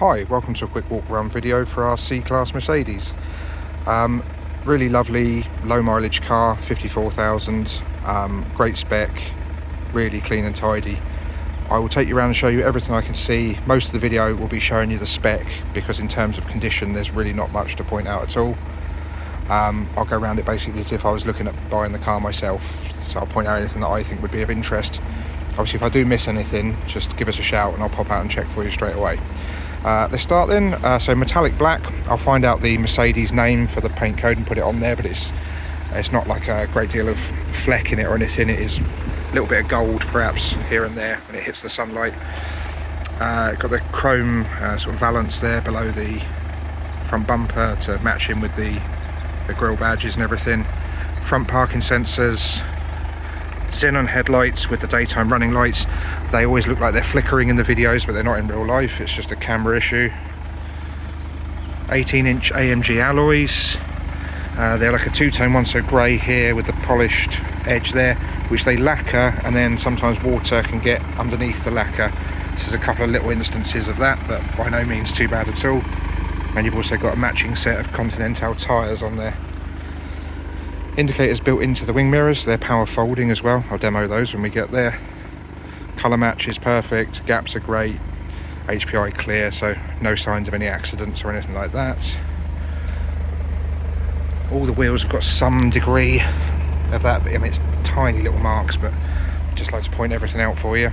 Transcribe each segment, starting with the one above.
Hi, welcome to a quick walk around video for our C-Class Mercedes. Really lovely low mileage car, 54,000, great spec, really clean and tidy. I will take you around and show you everything I can see. Most of the video will be showing you the spec because in terms of condition there's really not much to point out at all. I'll go around it basically as if I was looking at buying the car myself, so I'll point out anything that I think would be of interest. Obviously if I do miss anything, just give us a shout and I'll pop out and check for you straight away. Let's start then. So metallic black, I'll find out the Mercedes name for the paint code and put it on there, but it's not like a great deal of fleck in it or anything. It is a little bit of gold perhaps here and there when it hits the sunlight. Got the chrome sort of valance there below the front bumper to match in with the grille badges and everything. Front parking sensors, xenon headlights with the daytime running lights. They always look like they're flickering in the videos, but they're not in real life. It's just a camera issue. 18-inch AMG alloys. They're like a two-tone one, so grey here with the polished edge there, which they lacquer, and then sometimes water can get underneath the lacquer. This is a couple of little instances of that, but by no means too bad at all. And you've also got a matching set of Continental tyres on there. Indicators built into the wing mirrors, they're power folding as well. I'll demo those when we get there. Colour match is perfect, gaps are great, HPI clear, so no signs of any accidents or anything like that. All the wheels have got some degree of that, I mean it's tiny little marks, but I just like to point everything out for you.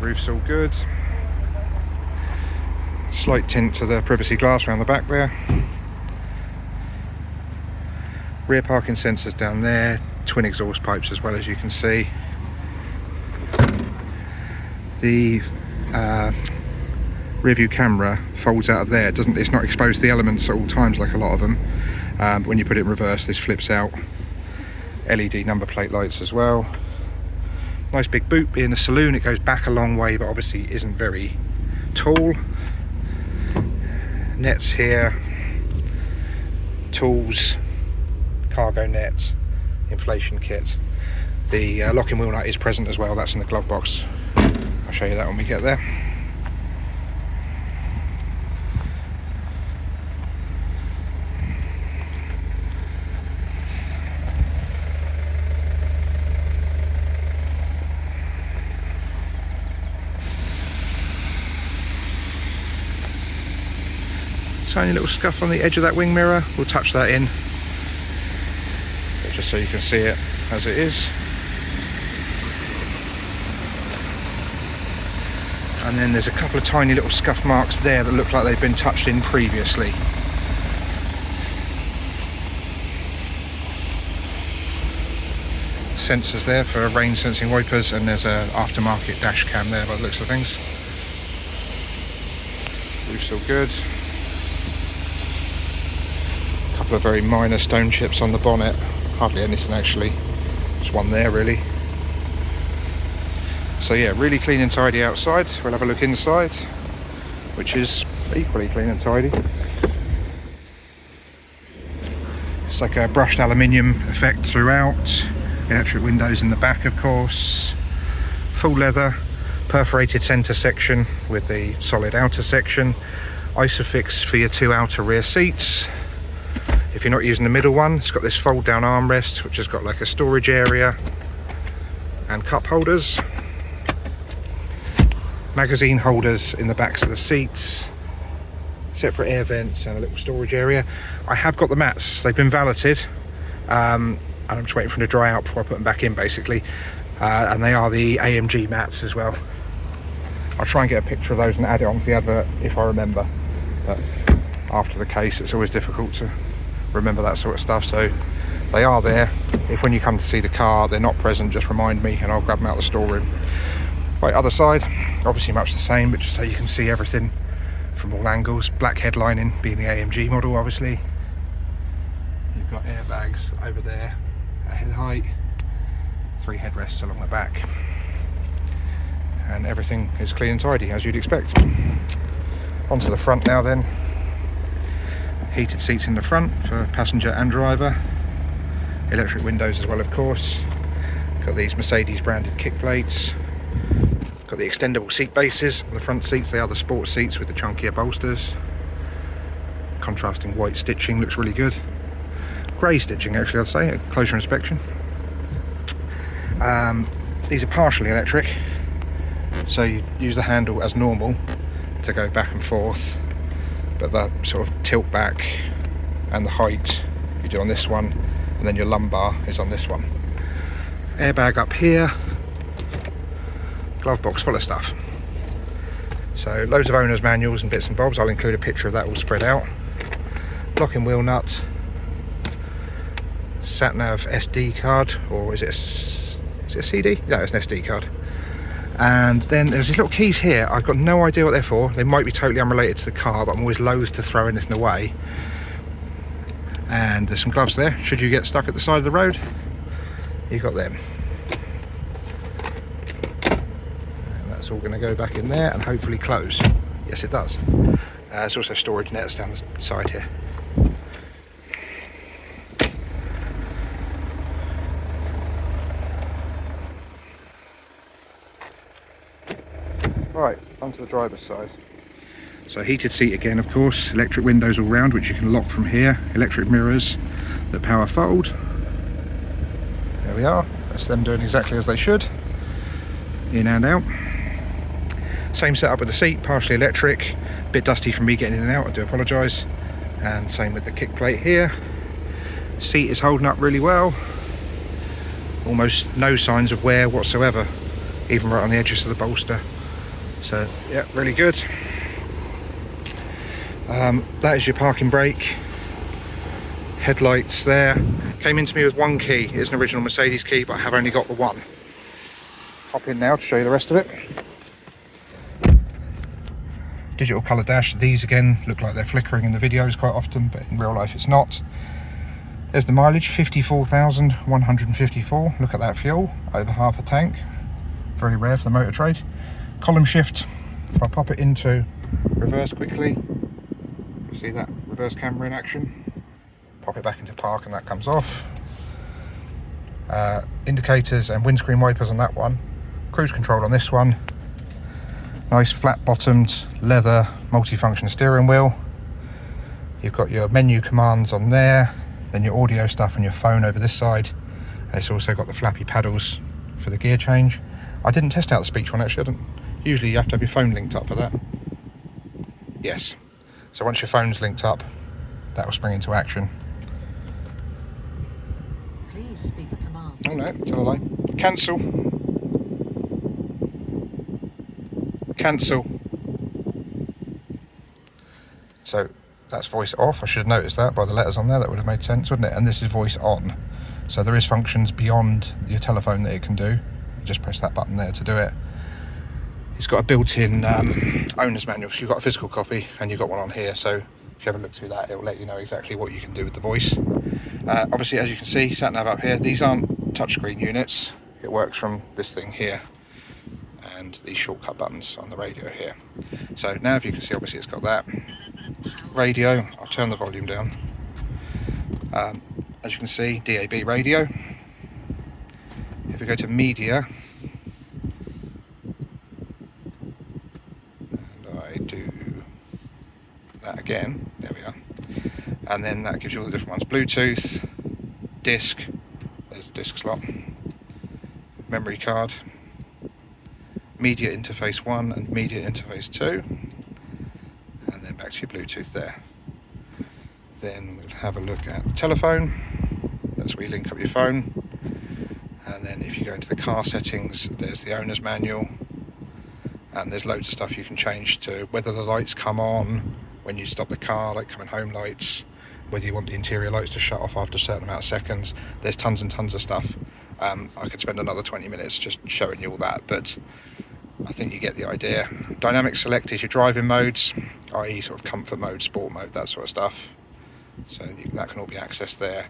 Roof's all good. Slight tint to the privacy glass around the back there. Rear parking sensors down there, twin exhaust pipes as well, as you can see. The rear view camera folds out of there. It's not exposed to the elements at all times like a lot of them. But when you put it in reverse, this flips out. LED number plate lights as well. Nice big boot in the saloon. It goes back a long way, but obviously isn't very tall. Nets here, tools, cargo net, inflation kit. The locking wheel nut is present as well, that's in the glove box. I'll show you that when we get there. Tiny little scuff on the edge of that wing mirror, we'll touch that in. Just so you can see it as it is. And then there's a couple of tiny little scuff marks there that look like they've been touched in previously. Sensors there for rain sensing wipers, and there's an aftermarket dash cam there by the looks of things. Roof's all good. A couple of very minor stone chips on the bonnet. Hardly anything actually, just one there really. So yeah, really clean and tidy outside. We'll have a look inside, which is equally clean and tidy. It's like a brushed aluminium effect throughout. Electric windows in the back of course. Full leather, perforated centre section with the solid outer section. Isofix for your two outer rear seats. If you're not using the middle one, it's got this fold down armrest which has got like a storage area and cup holders. Magazine holders in the backs of the seats. Separate air vents and a little storage area. I have got the mats, they've been valeted. And I'm just waiting for them to dry out before I put them back in basically. And they are the AMG mats as well. I'll try and get a picture of those and add it onto the advert if I remember. But after the case, it's always difficult to remember that sort of stuff, so they are there. If when you come to see the car they're not present, just remind me and I'll grab them out of the storeroom. Right, other side, obviously much the same, but just so you can see everything from all angles. Black headlining, being the AMG model obviously. You've got airbags over there at head height, 3 headrests along the back, and everything is clean and tidy as you'd expect. Onto the front now then. Heated seats in the front for passenger and driver. Electric windows as well of course. Got these Mercedes branded kick plates. Got the extendable seat bases on the front seats. They are the sport seats with the chunkier bolsters. Contrasting white stitching, looks really good. Grey stitching actually, I'd say, at closer inspection. These are partially electric, so you use the handle as normal to go back and forth, but the sort of tilt back and the height you do on this one, and then your lumbar is on this one. Airbag up here, glove box full of stuff. So loads of owner's manuals and bits and bobs. I'll include a picture of that all spread out. Locking wheel nut, sat nav SD card, or is it a CD? No, it's an SD card. And then there's these little keys here. I've got no idea what they're for. They might be totally unrelated to the car, but I'm always loath to throw anything away. And there's some gloves there. Should you get stuck at the side of the road, you've got them. And that's all going to go back in there and hopefully close. Yes, it does. There's also storage nets down the side here. Right, onto the driver's side. So heated seat again, of course, electric windows all round, which you can lock from here, electric mirrors that power fold. There we are, that's them doing exactly as they should, in and out. Same setup with the seat, partially electric, a bit dusty from me getting in and out, I do apologise. And same with the kick plate here. Seat is holding up really well, almost no signs of wear whatsoever, even right on the edges of the bolster. So yeah, really good. That is your parking brake. Headlights there. Came into me with one key. It's an original Mercedes key, but I have only got the one. Hop in now to show you the rest of it. Digital colour dash. These again look like they're flickering in the videos quite often, but in real life it's not. There's the mileage, 54,154. Look at that fuel, over half a tank. Very rare for the motor trade. Column shift, if I pop it into reverse quickly, you see that reverse camera in action. Pop it back into park and that comes off. Indicators and windscreen wipers on that one. Cruise control on this one. Nice flat bottomed leather multifunction steering wheel. You've got your menu commands on there, then your audio stuff and your phone over this side. And it's also got the flappy paddles for the gear change. I didn't test out the speech one actually, I didn't. Usually you have to have your phone linked up for that. Yes. So once your phone's linked up, that will spring into action. Please speak a command. Oh no, tell a lie. Cancel. Cancel. So that's voice off. I should have noticed that by the letters on there. That would have made sense, wouldn't it? And this is voice on. So there is functions beyond your telephone that it can do. Just press that button there to do it. It's got a built-in owner's manual, so you've got a physical copy and you've got one on here, so if you have a look through that, it will let you know exactly what you can do with the voice. Obviously, as you can see, sat nav up here, these aren't touchscreen units. It works from this thing here and these shortcut buttons on the radio here. So now if you can see, obviously it's got that. Radio, I'll turn the volume down. As you can see, DAB radio. If we go to media, do that again, there we are, and then that gives you all the different ones. Bluetooth, disc, there's the disc slot, memory card, media interface 1 and media interface 2, and then back to your Bluetooth there. Then we'll have a look at the telephone, that's where you link up your phone, and then if you go into the car settings, there's the owner's manual. And there's loads of stuff you can change to whether the lights come on when you stop the car, like coming home lights, whether you want the interior lights to shut off after a certain amount of seconds. There's tons and tons of stuff. I could spend another 20 minutes just showing you all that, but I think you get the idea. Dynamic select is your driving modes, i.e. sort of comfort mode, sport mode, that sort of stuff. So that can all be accessed there.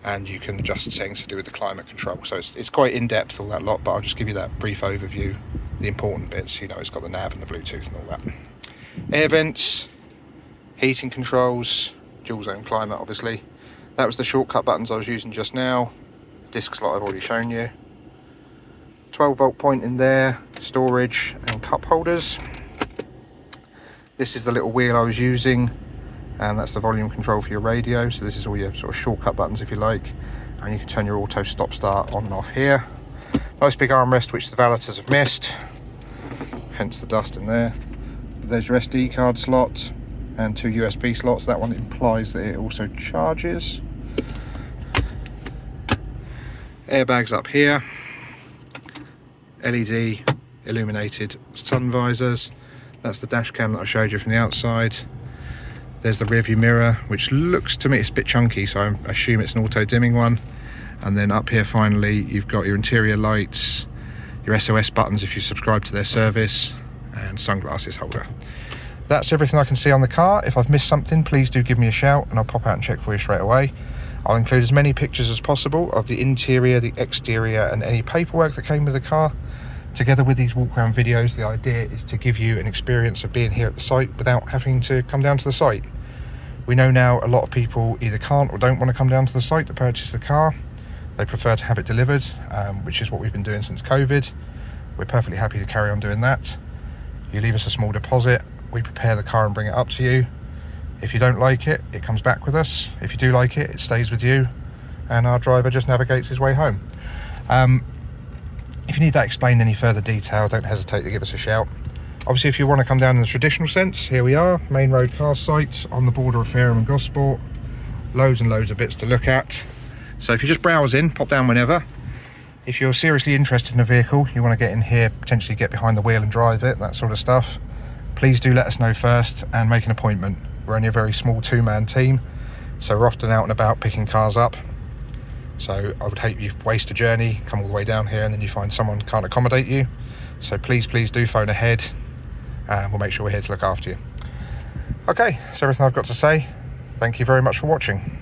And you can adjust settings to do with the climate control. So it's quite in-depth, all that lot, but I'll just give you that brief overview. The important bits, you know, it's got the nav and the Bluetooth and all that. Air vents, heating controls, dual zone climate obviously. That was the shortcut buttons I was using just now. The disc slot I've already shown you. 12 volt point in there, storage and cup holders. This is the little wheel I was using, and that's the volume control for your radio. So this is all your sort of shortcut buttons if you like, and you can turn your auto stop start on and off here. Nice big armrest which the valeters have missed, hence the dust in there. There's your SD card slot and 2 USB slots. That one implies that it also charges. Airbags up here, LED illuminated sun visors. That's the dash cam that I showed you from the outside. There's the rear view mirror, which looks to me it's a bit chunky, so I assume it's an auto dimming one. And then up here finally you've got your interior lights, your SOS buttons if you subscribe to their service, and sunglasses holder. That's everything I can see on the car. If I've missed something, please do give me a shout and I'll pop out and check for you straight away. I'll include as many pictures as possible of the interior, the exterior, and any paperwork that came with the car. Together with these walk around videos, the idea is to give you an experience of being here at the site without having to come down to the site. We know now a lot of people either can't or don't want to come down to the site to purchase the car. They prefer to have it delivered, which is what we've been doing since COVID. We're perfectly happy to carry on doing that. You leave us a small deposit, we prepare the car and bring it up to you. If you don't like it, it comes back with us. If you do like it, it stays with you, and our driver just navigates his way home. If you need that explained in any further detail, don't hesitate to give us a shout. Obviously, if you want to come down in the traditional sense, here we are, main road car site on the border of Fareham and Gosport. Loads and loads of bits to look at. So if you just browse in, pop down whenever. If you're seriously interested in a vehicle, you want to get in here, potentially get behind the wheel and drive it, that sort of stuff, please do let us know first and make an appointment. We're only a very small two-man team, so we're often out and about picking cars up. So I would hate you waste a journey, come all the way down here, and then you find someone can't accommodate you. So please do phone ahead, and we'll make sure we're here to look after you. Okay, that's everything I've got to say. Thank you very much for watching.